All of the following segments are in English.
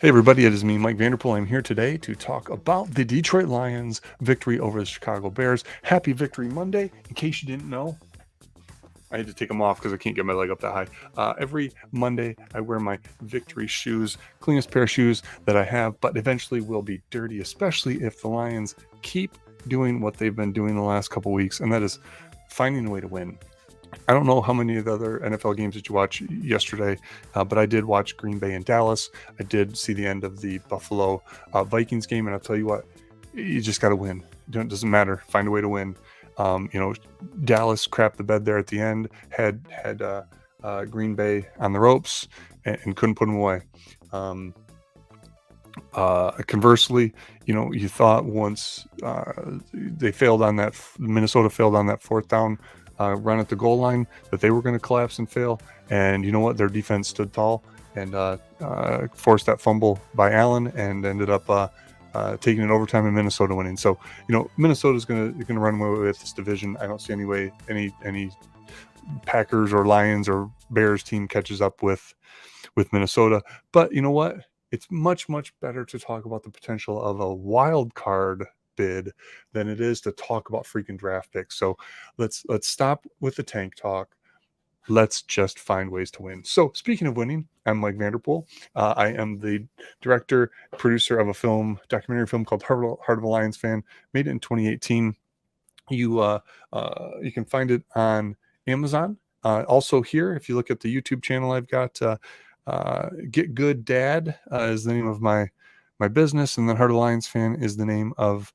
Hey everybody, it is me, Mike Vanderpool. I'm here today to talk about the Detroit Lions victory over the Chicago Bears. Happy Victory Monday. In case you didn't know, I had to take them off because I can't get my leg up that high. Every Monday, I wear my victory shoes, cleanest pair of shoes that I have, but eventually will be dirty, especially if the Lions keep doing what they've been doing the last couple weeks, and that is finding a way to win. I don't know how many of the other NFL games that you watched yesterday, but I did watch Green Bay and Dallas. I did see the end of the Buffalo Vikings game, and I'll tell you what, you just got to win. It doesn't matter. Find a way to win. Dallas crapped the bed there at the end, had Green Bay on the ropes, and couldn't put them away. Conversely, you thought once they failed on that, Minnesota failed on that fourth down run at the goal line, that they were going to collapse and fail. And you know what? Their defense stood tall and forced that fumble by Allen and ended up taking an overtime and Minnesota winning. So, Minnesota's going to run away with this division. I don't see any way any Packers or Lions or Bears team catches up with Minnesota. But you know what? It's much, much better to talk about the potential of a wild card bid than it is to talk about freaking draft picks. So let's stop with the tank talk. Let's just find ways to win. So speaking of winning, I'm Mike Vanderpool. I am the director, producer of a documentary film called Heart of a Lions Fan, made it in 2018. You can find it on Amazon. Also here, if you look at the YouTube channel, I've got Get Good Dad is the name of my business, and then Heart of a Lions Fan is the name of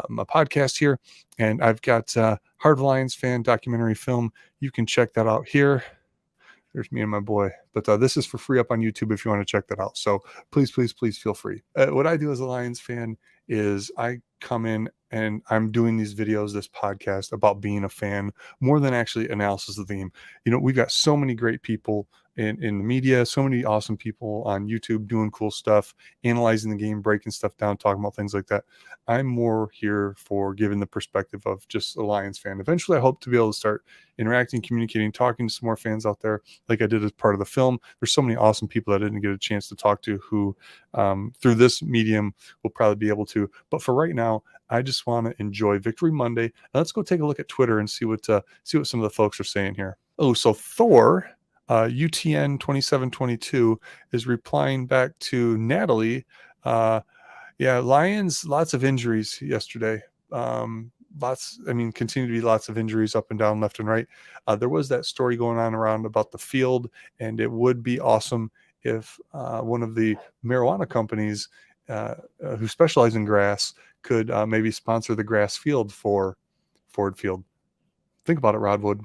my podcast here. And I've got Heart of a Lions Fan documentary film. You can check that out here. There's me and my boy. But this is for free up on YouTube if you want to check that out. So please, please, please feel free. What I do as a Lions fan is I come in and I'm doing these videos, this podcast about being a fan more than actually analysis of the game. We've got so many great people in the media, so many awesome people on YouTube doing cool stuff, analyzing the game, breaking stuff down, talking about things like that. I'm more here for giving the perspective of just a Lions fan. Eventually, I hope to be able to start interacting, communicating, talking to some more fans out there like I did as part of the film. There's so many awesome people that I didn't get a chance to talk to who through this medium will probably be able to. But for right now, I just want to enjoy Victory Monday. Now let's go take a look at Twitter and see what some of the folks are saying here. Oh, so Thor UTN 2722 is replying back to Natalie. Yeah, Lions, lots of injuries yesterday. Continue to be lots of injuries up and down, left and right. There was that story going on around about the field, and it would be awesome if one of the marijuana companies who specialize in grass could maybe sponsor the grass field for Ford Field. Think about it, Rod Wood.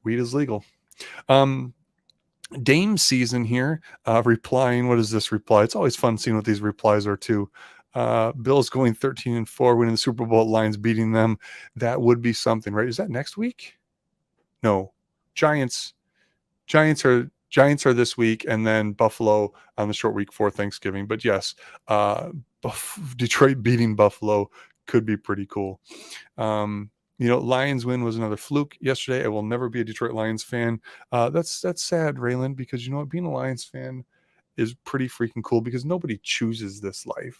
Weed is legal. Dame season here, replying. What is this reply? It's always fun seeing what these replies are too. Bills going 13-4, winning the Super Bowl, Lions beating them. That would be something, right? Is that next week? No. Giants are this week, and then Buffalo on the short week for Thanksgiving. But yes, Detroit beating Buffalo could be pretty cool. Lions win was another fluke yesterday. I will never be a Detroit Lions fan. That's sad, Raylan, because you know what? Being a Lions fan is pretty freaking cool because nobody chooses this life,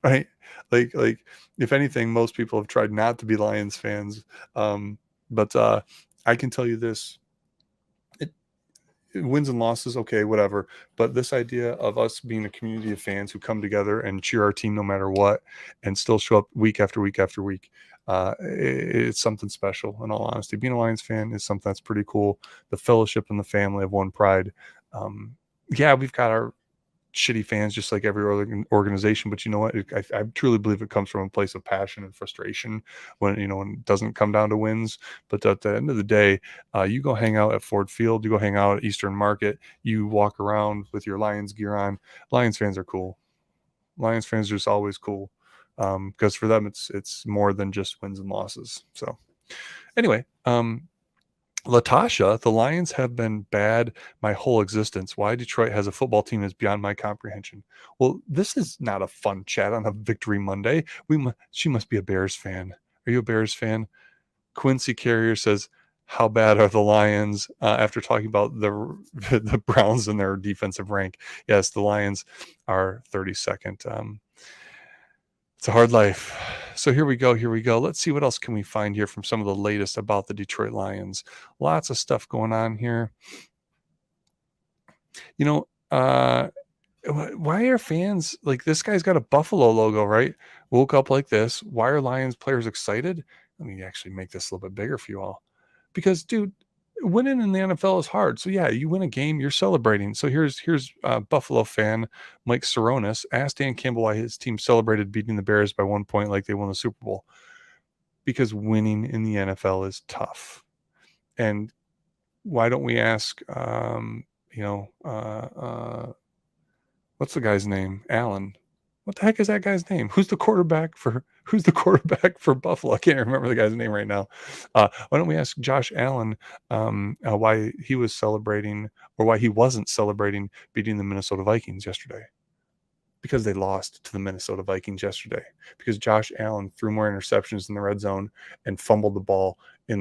right? Like if anything, most people have tried not to be Lions fans. But I can tell you this. Wins and losses, okay, whatever. But this idea of us being a community of fans who come together and cheer our team no matter what and still show up week after week after week, it's something special. In all honesty, being a Lions fan is something that's pretty cool. The fellowship and the family of one pride. Yeah, we've got our shitty fans just like every other organization, but you know what? I truly believe it comes from a place of passion and frustration when it doesn't come down to wins. But at the end of the day, you go hang out at Ford Field, you go hang out at Eastern Market, you walk around with your Lions gear on. Lions fans are cool. Lions fans are just always cool because for them it's more than just wins and losses. So anyway, Latasha, the Lions have been bad my whole existence. Why Detroit has a football team is beyond my comprehension. Well, this is not a fun chat on a Victory Monday. She must be a Bears fan. Are you a Bears fan? Quincy Carrier says, how bad are the Lions after talking about the Browns and their defensive rank. Yes, the Lions are 32nd. It's a hard life. So here we go. Let's see what else can we find here from some of the latest about the Detroit Lions. Lots of stuff going on here. You know, why are fans like this guy's got a Buffalo logo, right? Woke up like this. Why are Lions players excited? Let me actually make this a little bit bigger for you all. Because, dude, winning in the NFL is hard. So yeah, you win a game, you're celebrating. So here's Buffalo fan Mike Saronis asked Dan Campbell why his team celebrated beating the Bears by 1 point like they won the Super Bowl. Because winning in the NFL is tough. And why don't we ask, what's the guy's name? Allen. What the heck is that guy's name? Who's the quarterback for Buffalo? I can't remember the guy's name right now. Why don't we ask Josh Allen why he was celebrating or why he wasn't celebrating beating the Minnesota Vikings yesterday? Because they lost to the Minnesota Vikings yesterday. Because Josh Allen threw more interceptions in the red zone and fumbled the ball at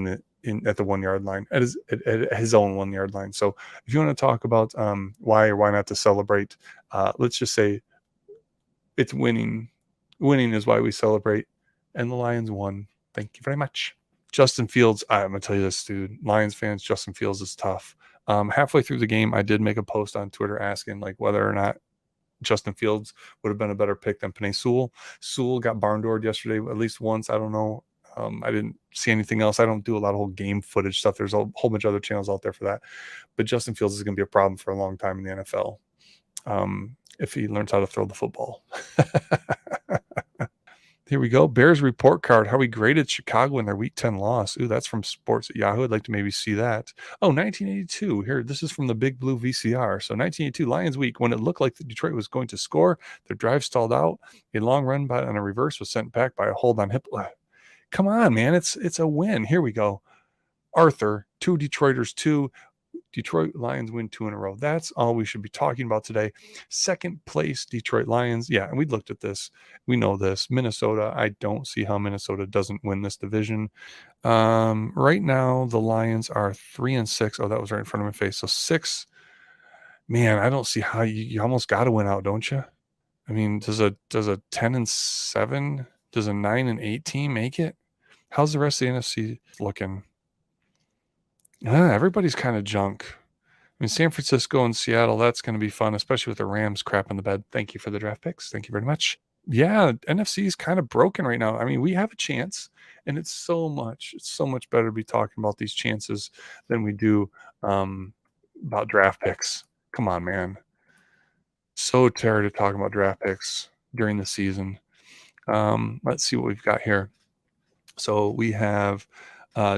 the 1 yard line, at his own 1 yard line. So if you want to talk about why or why not to celebrate, let's just say it's winning. Winning is why we celebrate. And the Lions won. Thank you very much. Justin Fields, I'm going to tell you this, dude. Lions fans, Justin Fields is tough. Halfway through the game, I did make a post on Twitter asking like whether or not Justin Fields would have been a better pick than Penei Sewell. Sewell got barn doored yesterday at least once. I don't know. I didn't see anything else. I don't do a lot of whole game footage stuff. There's a whole bunch of other channels out there for that. But Justin Fields is going to be a problem for a long time in the NFL if he learns how to throw the football. Here we go. Bears report card. How we graded Chicago in their Week 10 loss. Ooh, that's from Sports at Yahoo. I'd like to maybe see that. Oh, 1982. Here, this is from the Big Blue VCR. So 1982 Lions Week, when it looked like Detroit was going to score, their drive stalled out. A long run on a reverse was sent back by a hold on hip. Come on, man. It's a win. Here we go. Arthur, 2 Detroiters, 2. Detroit Lions win 2 in a row. That's all we should be talking about today. Second place, Detroit Lions. Yeah, and we looked at this. We know this. Minnesota, I don't see how Minnesota doesn't win this division. Right now, the Lions are 3-6. Oh, that was right in front of my face. So 6. Man, I don't see how you almost got to win out, don't you? I mean, does a 10-7, does a 9-8 team make it? How's the rest of the NFC looking? Everybody's kind of junk. I mean, San Francisco and Seattle, that's going to be fun, especially with the Rams crap in the bed. Thank you for the draft picks. Thank you very much. Yeah, NFC is kind of broken right now. I mean, we have a chance, and it's so much better to be talking about these chances than we do about draft picks. Come on, man. So tired of talking about draft picks during the season. Let's see what we've got here. So we have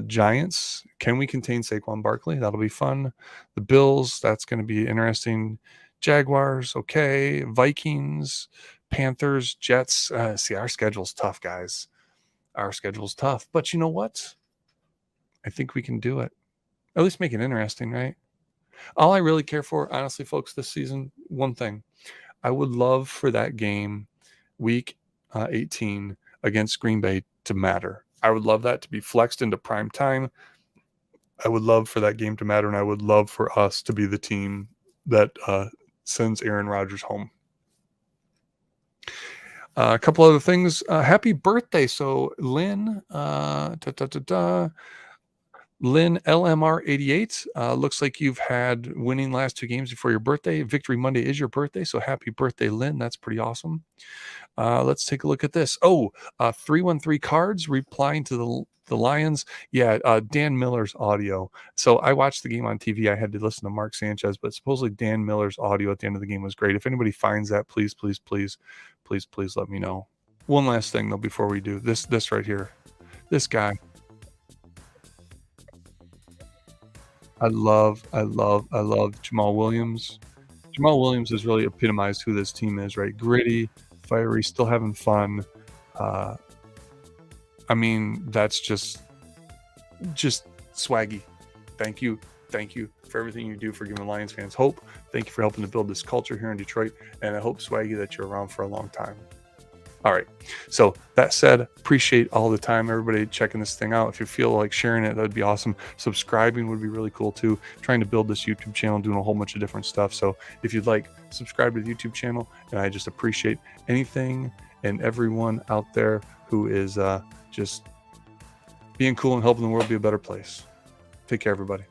Giants. Can we contain Saquon Barkley? That'll be fun. The Bills, that's going to be interesting. Jaguars, okay. Vikings, Panthers, Jets. See, our schedule's tough, guys. Our schedule's tough. But you know what? I think we can do it. At least make it interesting, right? All I really care for, honestly, folks, this season, one thing. I would love for that game, Week 18 against Green Bay, to matter. I would love that to be flexed into prime time. I would love for that game to matter, and I would love for us to be the team that sends Aaron Rodgers home. A couple other things. Happy birthday. So Lynn, Lynn LMR88, looks like you've had winning last 2 games before your birthday. Victory Monday is your birthday, so happy birthday, Lynn. That's pretty awesome. Let's take a look at this. 313 Cards replying to the Lions. Yeah, Dan Miller's audio. So I watched the game on TV. I had to listen to Mark Sanchez, but supposedly Dan Miller's audio at the end of the game was great. If anybody finds that, please let me know. One last thing, though, before we do. This right here. This guy. I love Jamal Williams. Jamal Williams has really epitomized who this team is, right? Gritty, fiery, still having fun. I mean, that's just swaggy. Thank you for everything you do for giving Lions fans hope. Thank you for helping to build this culture here in Detroit, and I hope, Swaggy, that you're around for a long time. All right. So that said, appreciate all the time, everybody checking this thing out. If you feel like sharing it, that'd be awesome. Subscribing would be really cool too. Trying to build this YouTube channel, doing a whole bunch of different stuff. So if you'd like, subscribe to the YouTube channel. And I just appreciate anything and everyone out there who is just being cool and helping the world be a better place. Take care, everybody.